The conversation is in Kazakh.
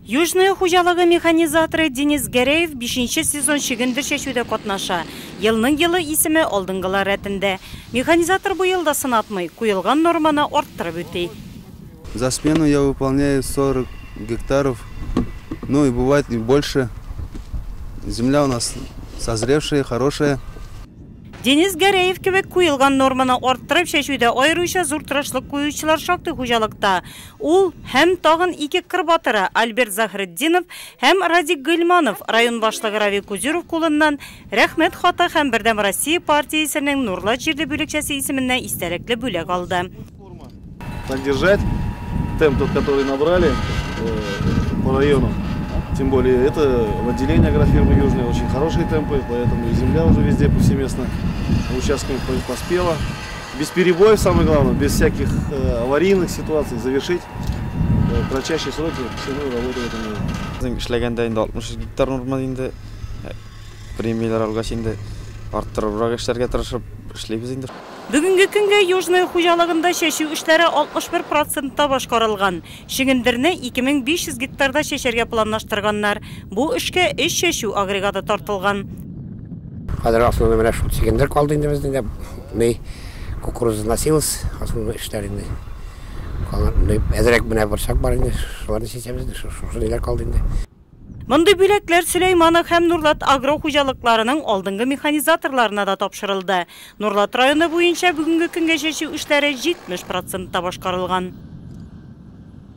Южный хужалыгы механизаторы Денис Гереев 5-ші сезон шегінді шешуді қатнаша. Елның елі исімі алдыңғылар рәтінде. Механизатор бұл елда сынатмай, күйылған норманы орттырып өтей. За смену я выполняю 40 гектаров, ну и бывает и больше. Земля у нас созревшая, хорошая. Денис Гереев кебек күйілған норманы орттырып шешуді айрыша зур тырашлық күйішілер шақты хужалықта. Ол hem тағын ике кырбатыры Альберт Захреддинов, hem Радик Гыльманов район башлығы Рави Кузиров қолынан рәхмет хаты hem бірдем Россия партиясының Нұрлы жерді бөлекшесі исіміне истәлеклі бөлек алды. Поддержать темп, тот, который набрали по району. Тем более это в отделении агрофирмы Южная очень хорошие темпы, поэтому и земля уже везде повсеместно участками поспела. Без перебоев, самое главное, без всяких аварийных ситуаций завершить кратчайшие сроки всему работу в этом году. Эшләгәндә инде 60 гектар норма инде премиялар алгач инде арттырырга эшләргә тырышып эшлибез инде. Бүгінгі күнге Южный хужалығында шешу эшләре 61% башкарылган. Шигендерне 2500 гектарда шешәргә планлаштырганнар. Бу эшкә 3 шешу агрегаты тартылган. Хәзер основной менә шул шигендер калды инде бездә. Ни кукуруз насилс, основной эшләр инде. Калган әзрәк менә барсак бар инде. Шуларны сесәбез, шулар калды инде. Мондай бүләкләр Сөләйманов һәм Нурлат агро хуҗалыкларының алдынгы механизаторларына да тапшырылды. Нурлат районы буенча бүгенге көнгә шешу эшләре 70% башкарылган.